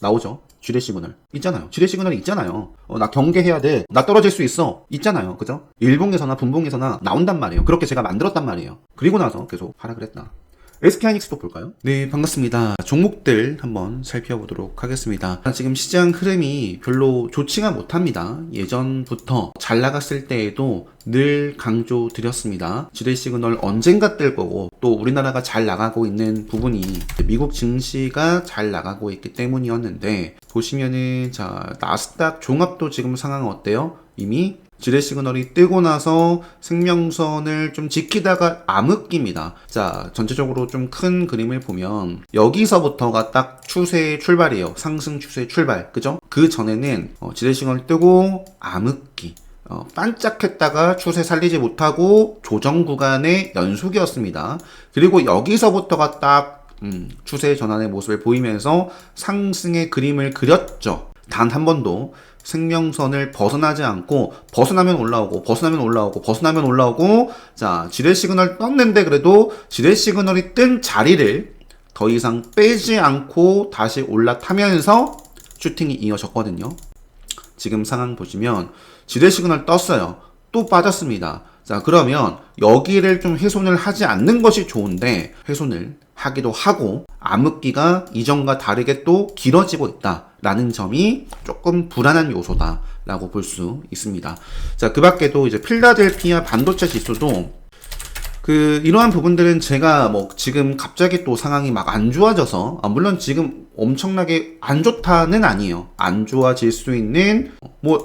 나오죠. 지뢰 시그널 있잖아요. 지뢰 시그널이 있잖아요. 나 경계해야 돼. 나 떨어질 수 있어. 있잖아요. 그죠? 일봉에서나 분봉에서나 나온단 말이에요. 그렇게 제가 만들었단 말이에요. 그리고 나서 계속 하락을 했다. SK하이닉스도 볼까요? 네, 반갑습니다. 종목들 한번 살펴보도록 하겠습니다. 지금 시장 흐름이 별로 좋지가 못합니다. 예전부터 잘 나갔을 때에도 늘 강조드렸습니다. 지뢰 시그널 언젠가 뜰 거고, 또 우리나라가 잘 나가고 있는 부분이 미국 증시가 잘 나가고 있기 때문이었는데, 보시면은 자, 나스닥 종합도 지금 상황 어때요? 이미 지뢰 시그널이 뜨고 나서 생명선을 좀 지키다가 암흑기입니다. 자, 전체적으로 좀 큰 그림을 보면 여기서부터가 딱 추세의 출발이에요. 상승 추세 출발. 그죠? 그 전에는 지뢰 시그널 뜨고 암흑기. 반짝했다가 추세 살리지 못하고 조정 구간의 연속이었습니다. 그리고 여기서부터가 딱 추세 전환의 모습을 보이면서 상승의 그림을 그렸죠. 단 한 번도 생명선을 벗어나지 않고 벗어나면 올라오고 벗어나면 올라오고 자, 지뢰 시그널 떴는데 그래도 지뢰 시그널이 뜬 자리를 더 이상 빼지 않고 다시 올라타면서 슈팅이 이어졌거든요. 지금 상황 보시면 지뢰 시그널 떴어요. 또 빠졌습니다. 자, 그러면 여기를 좀 훼손을 하지 않는 것이 좋은데 훼손을 하기도 하고 암흑기가 이전과 다르게 또 길어지고 있다라는 점이 조금 불안한 요소다라고 볼 수 있습니다. 자, 그 밖에도 이제 필라델피아 반도체 지수도 이러한 부분들은 제가 지금 갑자기 또 상황이 막 안 좋아져서, 물론 지금 엄청나게 안 좋다는 아니에요. 안 좋아질 수 있는,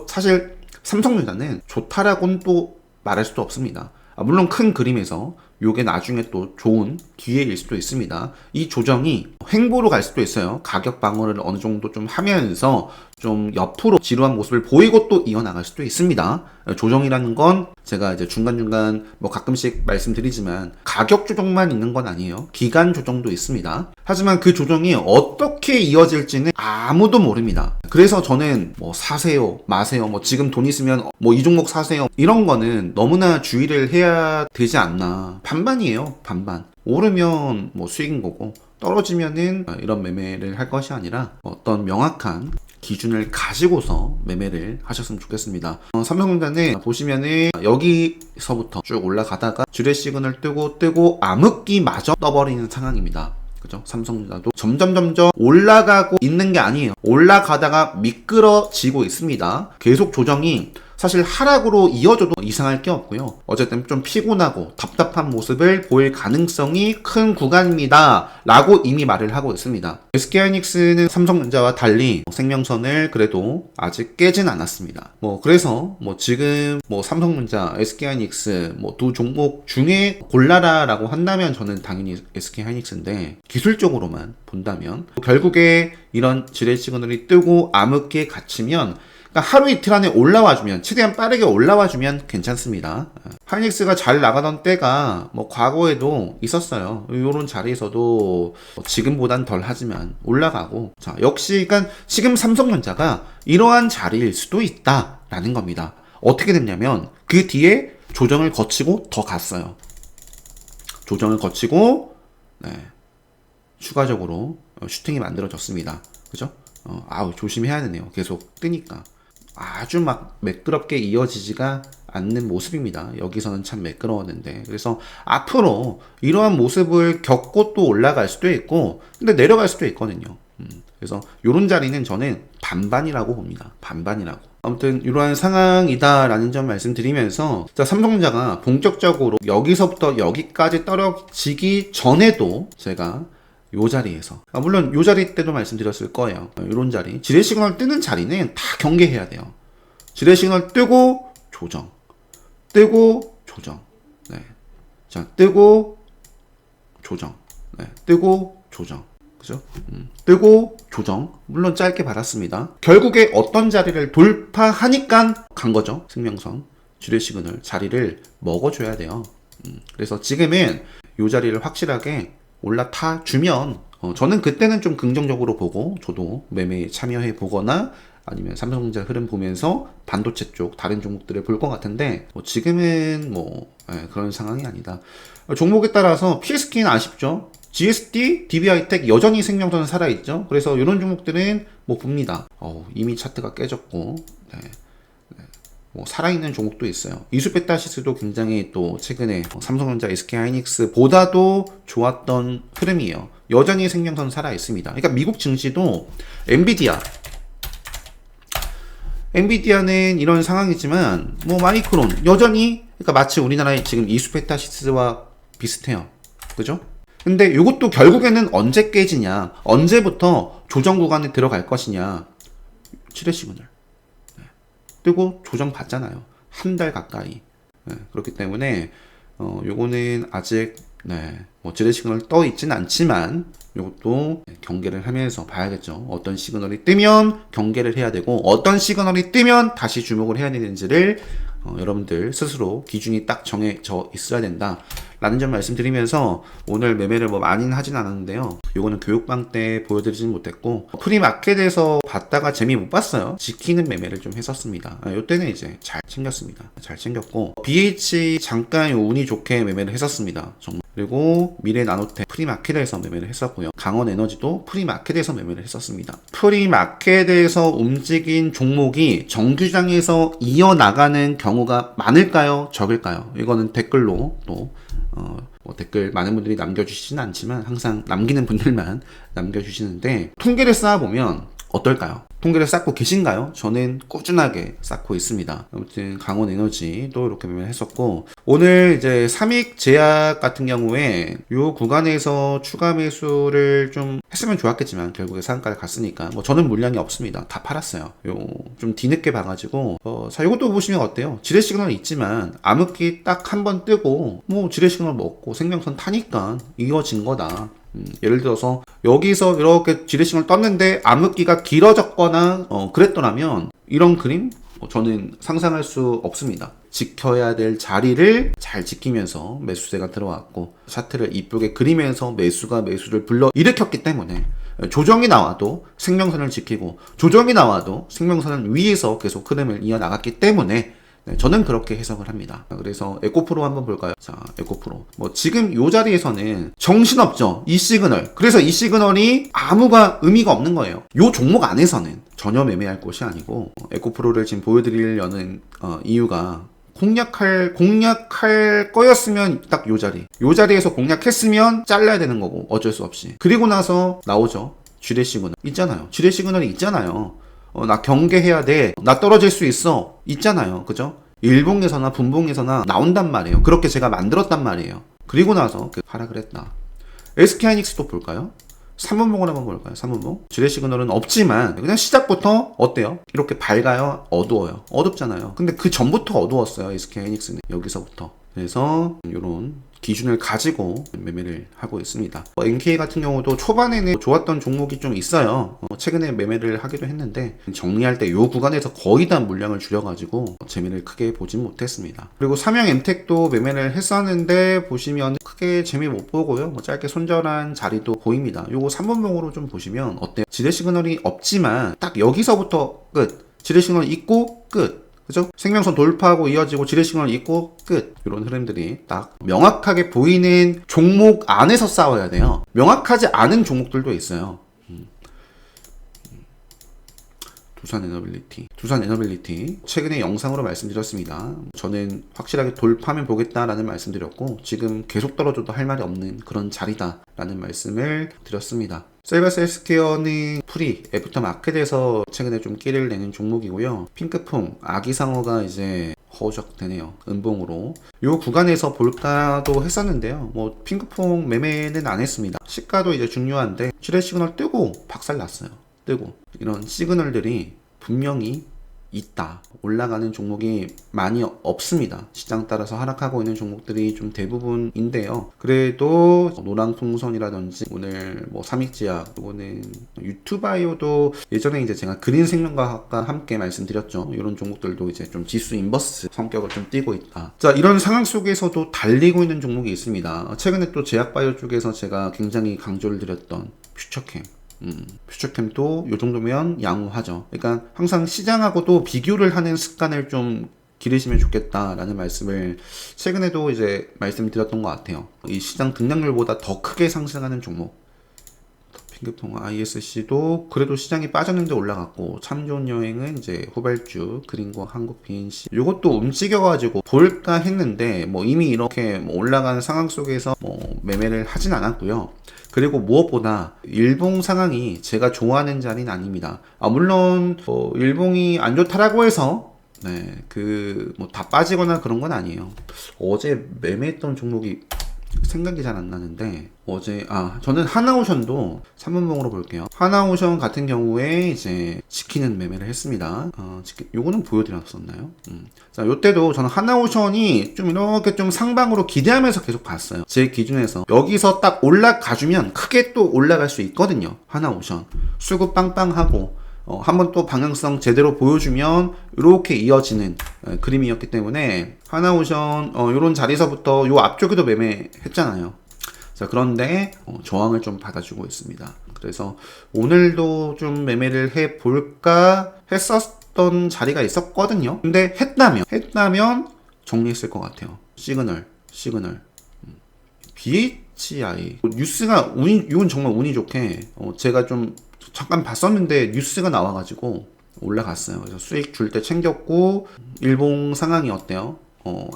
사실 삼성전자는 좋다라고는 또 말할 수도 없습니다. 물론 큰 그림에서 요게 나중에 또 좋은 기회일 수도 있습니다. 이 조정이 횡보로 갈 수도 있어요. 가격 방어를 어느 정도 좀 하면서 좀 옆으로 지루한 모습을 보이고 또 이어나갈 수도 있습니다. 조정이라는 건 제가 이제 중간중간 가끔씩 말씀드리지만 가격 조정만 있는 건 아니에요. 기간 조정도 있습니다. 하지만 그 조정이 어떻게 이어질지는 아무도 모릅니다. 그래서 저는 사세요, 마세요, 지금 돈 있으면 이 종목 사세요, 이런 거는 너무나 주의를 해야 되지 않나. 반반이에요. 반반. 오르면 수익인 거고, 떨어지면은 이런 매매를 할 것이 아니라 어떤 명확한 기준을 가지고서 매매를 하셨으면 좋겠습니다. 삼성전자는 보시면은 여기서부터 쭉 올라가다가 지뢰 시그널 뜨고 암흑기마저 떠버리는 상황입니다. 그죠? 삼성전자도 점점 올라가고 있는 게 아니에요. 올라가다가 미끄러지고 있습니다. 계속 조정이 사실 하락으로 이어져도 이상할 게 없고요. 어쨌든 좀 피곤하고 답답한 모습을 보일 가능성이 큰 구간입니다 라고 이미 말을 하고 있습니다. SK하이닉스는 삼성전자와 달리 생명선을 그래도 아직 깨진 않았습니다. 그래서 지금 삼성전자, SK하이닉스 두 종목 중에 골라라 라고 한다면 저는 당연히 SK하이닉스인데, 기술적으로만 본다면 결국에 이런 지뢰 시그널이 뜨고 암흑기에 갇히면 하루 이틀 안에 올라와주면, 최대한 빠르게 올라와주면 괜찮습니다. 하이닉스가 잘 나가던 때가 과거에도 있었어요. 이런 자리에서도 지금보단 덜 하지만 올라가고, 자, 역시 그러니까 지금 삼성전자가 이러한 자리일 수도 있다라는 겁니다. 어떻게 됐냐면 그 뒤에 조정을 거치고 더 갔어요. 조정을 거치고 추가적으로 슈팅이 만들어졌습니다. 그죠? 조심해야 되네요. 계속 뜨니까. 아주 매끄럽게 이어지지가 않는 모습입니다. 여기서는 참 매끄러웠는데. 그래서 앞으로 이러한 모습을 겪고 또 올라갈 수도 있고, 근데 내려갈 수도 있거든요. 그래서 이런 자리는 저는 반반이라고 봅니다. 반반이라고. 아무튼 이러한 상황이다라는 점 말씀드리면서, 자, 삼성전자가 본격적으로 여기서부터 여기까지 떨어지기 전에도 제가 요 자리에서, 물론 요 자리 때도 말씀드렸을 거예요. 요런 자리, 지뢰 시그널 뜨는 자리는 다 경계해야 돼요. 지뢰 시그널 뜨고 조정, 뜨고 조정, 자, 뜨고 조정, 뜨고 조정, 그죠? 뜨고 조정, 물론 짧게 받았습니다. 결국에 어떤 자리를 돌파하니까 간 거죠. 생명선, 지뢰 시그널 자리를 먹어줘야 돼요. 그래서 지금은 요 자리를 확실하게 올라타 주면 저는 그때는 좀 긍정적으로 보고 저도 매매에 참여해 보거나 아니면 삼성전자 흐름 보면서 반도체 쪽 다른 종목들을 볼 것 같은데, 지금은 그런 상황이 아니다. 종목에 따라서 PSK는 아쉽죠. GSD, DB하이텍 여전히 생명선은 살아있죠. 그래서 이런 종목들은 뭐 봅니다. 이미 차트가 깨졌고, 네. 뭐 살아있는 종목도 있어요. 이수페타시스도 굉장히 또 최근에 삼성전자, SK하이닉스 보다도 좋았던 흐름이에요. 여전히 생명선 살아있습니다. 그러니까 미국 증시도 엔비디아는 이런 상황이지만 뭐 마이크론 여전히, 그러니까 마치 우리나라의 지금 이수페타시스와 비슷해요. 그죠? 근데 이것도 결국에는 언제 깨지냐, 언제부터 조정 구간에 들어갈 것이냐. 7회 시그널 뜨고 조정 받잖아요. 한 달 가까이. 네, 그렇기 때문에 요거는 아직 뭐 7회 시그널 떠 있진 않지만 요것도 경계를 하면서 봐야겠죠. 어떤 시그널이 뜨면 경계를 해야 되고, 어떤 시그널이 뜨면 다시 주목을 해야 되는지를 여러분들 스스로 기준이 딱 정해져 있어야 된다 라는 점 말씀드리면서, 오늘 매매를 뭐 많이는 하진 않았는데요. 요거는 교육방 때 보여드리진 못했고, 프리마켓에서 봤다가 재미 못 봤어요. 지키는 매매를 좀 했었습니다. 요때는 이제 잘 챙겼습니다. 잘 챙겼고, BH 잠깐 운이 좋게 매매를 했었습니다. 정말. 그리고 미래나노텍 프리마켓에서 매매를 했었고요. 강원에너지도 프리마켓에서 매매를 했었습니다. 프리마켓에서 움직인 종목이 정규장에서 이어나가는 경우가 많을까요? 적을까요? 이거는 댓글로 또 뭐 댓글 많은 분들이 남겨주시진 않지만 항상 남기는 분들만 남겨주시는데, 통계를 쌓아보면 어떨까요? 통계를 쌓고 계신가요? 저는 꾸준하게 쌓고 있습니다. 아무튼 강원에너지도 이렇게 매매를 했었고, 오늘 이제 삼익제약 같은 경우에 요 구간에서 추가 매수를 좀 했으면 좋았겠지만 결국에 상한가를 갔으니까 뭐 저는 물량이 없습니다. 다 팔았어요. 요 좀 뒤늦게 봐가지고 자, 이것도 보시면 어때요? 지뢰 시그널 있지만 암흑기 딱 한 번 뜨고 뭐 지뢰 시그널 먹고 생명선 타니까 이어진 거다. 예를 들어서 여기서 이렇게 지뢰싱을 떴는데 암흑기가 길어졌거나 그랬더라면 이런 그림 저는 상상할 수 없습니다. 지켜야 될 자리를 잘 지키면서 매수세가 들어왔고, 차트를 이쁘게 그리면서 매수가 매수를 불러 일으켰기 때문에 조정이 나와도 생명선을 지키고, 조정이 나와도 생명선을 위에서 계속 흐름을 이어나갔기 때문에 저는 그렇게 해석을 합니다. 그래서 에코프로 한번 볼까요? 자, 에코프로. 뭐 지금 이 자리에서는 정신없죠. 이 시그널. 그래서 이 시그널이 아무가 의미가 없는 거예요. 이 종목 안에서는 전혀 매매할 곳이 아니고, 에코프로를 지금 보여드리려는 이유가, 공략할 거였으면 딱 요 자리에서 공략했으면 잘라야 되는 거고, 어쩔 수 없이. 그리고 나서 나오죠. 지뢰 시그널 있잖아요. 지뢰 시그널이 있잖아요. 나 경계해야 돼. 나 떨어질 수 있어. 있잖아요. 그죠? 일봉에서나 분봉에서나 나온단 말이에요. 그렇게 제가 만들었단 말이에요. 그리고 나서 하락을 했다. SK하이닉스도 볼까요? 3분봉을 한번 볼까요? 3분봉. 지뢰 시그널은 없지만 그냥 시작부터 어때요? 이렇게 밝아요? 어두워요? 어둡잖아요. 근데 그 전부터 어두웠어요. SK하이닉스는. 여기서부터. 그래서 이런 기준을 가지고 매매를 하고 있습니다. NK 같은 경우도 초반에는 좋았던 종목이 좀 있어요. 최근에 매매를 하기도 했는데 정리할 때 이 구간에서 거의 다 물량을 줄여가지고 재미를 크게 보진 못했습니다. 그리고 삼양엠텍도 매매를 했었는데 보시면 크게 재미 못 보고요. 짧게 손절한 자리도 보입니다. 요거 3분봉으로 좀 보시면 어때요? 지뢰 시그널이 없지만 딱 여기서부터 끝. 지뢰 시그널 있고 끝. 그죠? 생명선 돌파하고 이어지고 지뢰 시그널 있고 끝. 이런 흐름들이 딱 명확하게 보이는 종목 안에서 싸워야 돼요. 명확하지 않은 종목들도 있어요. 두산에너빌리티 최근에 영상으로 말씀드렸습니다. 저는 확실하게 돌파하면 보겠다라는 말씀드렸고, 지금 계속 떨어져도 할 말이 없는 그런 자리다 라는 말씀을 드렸습니다. 셀바스 헬스케어는 프리 애프터 마켓에서 최근에 좀 끼를 내는 종목이고요. 핑크퐁 아기상어가 이제 허우적되네요. 은봉으로 요 구간에서 볼까도 했었는데요. 뭐 핑크퐁 매매는 안 했습니다. 시가도 이제 중요한데 지뢰 시그널 뜨고 박살 났어요. 뜨고 이런 시그널들이 분명히 있다. 올라가는 종목이 많이 없습니다. 시장 따라서 하락하고 있는 종목들이 좀 대부분인데요. 그래도 노랑풍선이라든지 오늘 뭐 삼익제약, 이거는 유튜바이오도 예전에 이제 제가 그린 생명과학과 함께 말씀드렸죠. 이런 종목들도 이제 좀 지수 인버스 성격을 좀 띠고 있다. 자, 이런 상황 속에서도 달리고 있는 종목이 있습니다. 최근에 또 제약바이오 쪽에서 제가 굉장히 강조를 드렸던 퓨처캠. 퓨처캠도 요 정도면 양호하죠. 그러니까 항상 시장하고도 비교를 하는 습관을 좀 기르시면 좋겠다라는 말씀을 최근에도 이제 말씀드렸던 것 같아요. 이 시장 등락률보다 더 크게 상승하는 종목. 핑크통 ISC도 그래도 시장이 빠졌는데 올라갔고, 참 좋은 여행은 이제 후발주 그린과 한국 BNC 요것도 움직여가지고 볼까 했는데 뭐 이미 이렇게 뭐 올라가는 상황 속에서 뭐 매매를 하진 않았고요. 그리고 무엇보다 일봉 상황이 제가 좋아하는 자리는 아닙니다. 물론 일봉이 안 좋다라고 해서 뭐 다 빠지거나 그런 건 아니에요. 어제 매매했던 종목이 생각이 잘 안 나는데, 저는 하나오션도 3분봉으로 볼게요. 하나오션 같은 경우에 이제 지키는 매매를 했습니다. 요거는 보여드렸었나요? 자, 요때도 저는 하나오션이 좀 이렇게 좀 상방으로 기대하면서 계속 봤어요. 제 기준에서 여기서 딱 올라가주면 크게 또 올라갈 수 있거든요. 하나오션 수급 빵빵하고 한번 또 방향성 제대로 보여주면 이렇게 이어지는 그림이었기 때문에 하나오션 요런 자리에서부터 요 앞쪽에도 매매했잖아요. 자, 그런데 저항을 좀 받아주고 있습니다. 그래서 오늘도 좀 매매를 해볼까 했었던 자리가 있었거든요. 근데 했다면 정리했을 것 같아요. 시그널 BHI 뉴스가 이건 정말 운이 좋게 제가 좀 잠깐 봤었는데 뉴스가 나와가지고 올라갔어요. 그래서 수익 줄 때 챙겼고, 일봉 상황이 어때요?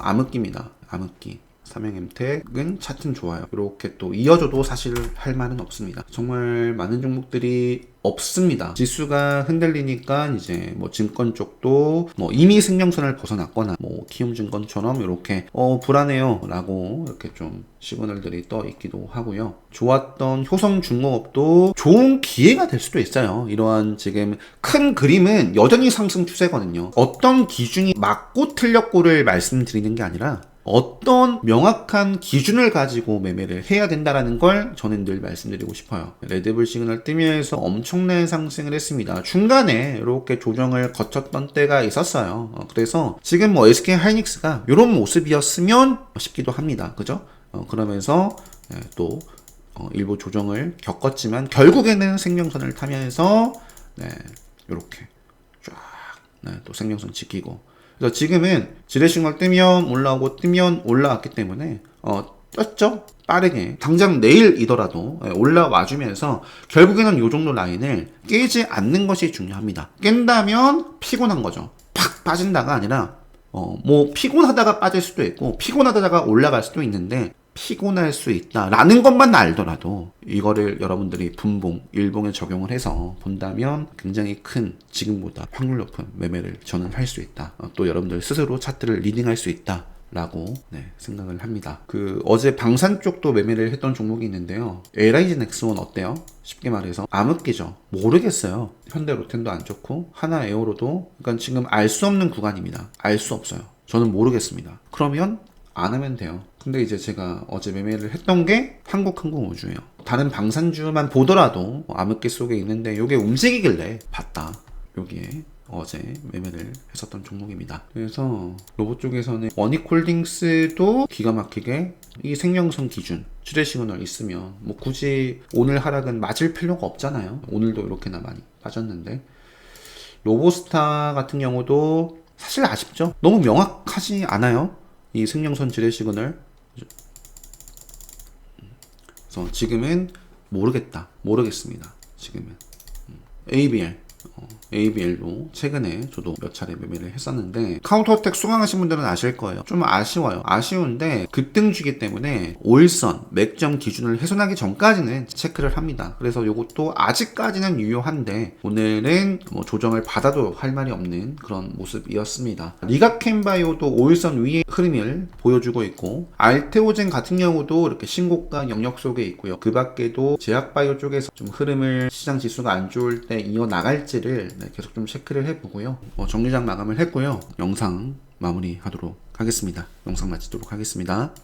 암흑기입니다. 암흑기. 삼양엠텍은 차트는 좋아요. 이렇게 또 이어져도 사실 할 말은 없습니다. 정말 많은 종목들이 없습니다. 지수가 흔들리니까 이제 뭐 증권 쪽도 뭐 이미 승령선을 벗어났거나 뭐 키움증권처럼 이렇게 불안해요 라고 이렇게 좀 시그널들이 떠 있기도 하고요. 좋았던 효성중공업도 좋은 기회가 될 수도 있어요. 이러한 지금 큰 그림은 여전히 상승 추세거든요. 어떤 기준이 맞고 틀렸고를 말씀드리는 게 아니라 어떤 명확한 기준을 가지고 매매를 해야 된다라는 걸 저는 늘 말씀드리고 싶어요. 레드불 시그널 뜨면서 엄청난 상승을 했습니다. 중간에 이렇게 조정을 거쳤던 때가 있었어요. 그래서 지금 뭐 SK 하이닉스가 이런 모습이었으면 싶기도 합니다. 그죠? 그러면서 또 일부 조정을 겪었지만 결국에는 생명선을 타면서 이렇게 쫙 또 생명선 지키고, 그래서 지금은 지레싱걸 뜨면 올라오고 뜨면 올라왔기 때문에 떴죠? 빠르게 당장 내일이더라도 올라와주면서 결국에는 이 정도 라인을 깨지 않는 것이 중요합니다. 깬다면 피곤한 거죠. 팍 빠진다가 아니라 뭐 피곤하다가 빠질 수도 있고 피곤하다가 올라갈 수도 있는데, 피곤할 수 있다라는 것만 알더라도 이거를 여러분들이 분봉, 일봉에 적용을 해서 본다면 굉장히 큰, 지금보다 확률 높은 매매를 저는 할 수 있다. 또 여러분들 스스로 차트를 리딩할 수 있다 라고 생각을 합니다. 어제 방산 쪽도 매매를 했던 종목이 있는데요. LIG 넥스원 어때요? 쉽게 말해서 암흑기죠. 모르겠어요. 현대 로텐도 안 좋고 하나 에어로도, 그러니까 지금 알 수 없는 구간입니다. 알 수 없어요. 저는 모르겠습니다. 그러면 안 하면 돼요. 근데 이제 제가 어제 매매를 했던 게 한국항공우주예요. 다른 방산주만 보더라도 암흑기 속에 있는데 이게 움직이길래 봤다. 여기에 어제 매매를 했었던 종목입니다. 그래서 로봇 쪽에서는 원익홀딩스도 기가 막히게 이 생명선 기준 추세 시그널 있으면 뭐 굳이 오늘 하락은 맞을 필요가 없잖아요. 오늘도 이렇게나 많이 빠졌는데, 로보스타 같은 경우도 사실 아쉽죠. 너무 명확하지 않아요. 이 생명선 지뢰 시그널. 그래서 지금은 모르겠습니다. 지금은 ABL도 최근에 저도 몇 차례 매매를 했었는데, 카운터어택 수강하신 분들은 아실 거예요. 좀 아쉬워요. 아쉬운데 급등주기 때문에 5일선 맥점 기준을 훼손하기 전까지는 체크를 합니다. 그래서 이것도 아직까지는 유효한데 오늘은 뭐 조정을 받아도 할 말이 없는 그런 모습이었습니다. 리가캠바이오도 5일선 위의 흐름을 보여주고 있고, 알테오젠 같은 경우도 이렇게 신고가 영역 속에 있고요. 그 밖에도 제약바이오 쪽에서 좀 흐름을, 시장 지수가 안 좋을 때 이어나갈지를 계속 좀 체크를 해보고요. 정리장 마감을 했고요. 영상 마무리하도록 하겠습니다. 영상 마치도록 하겠습니다.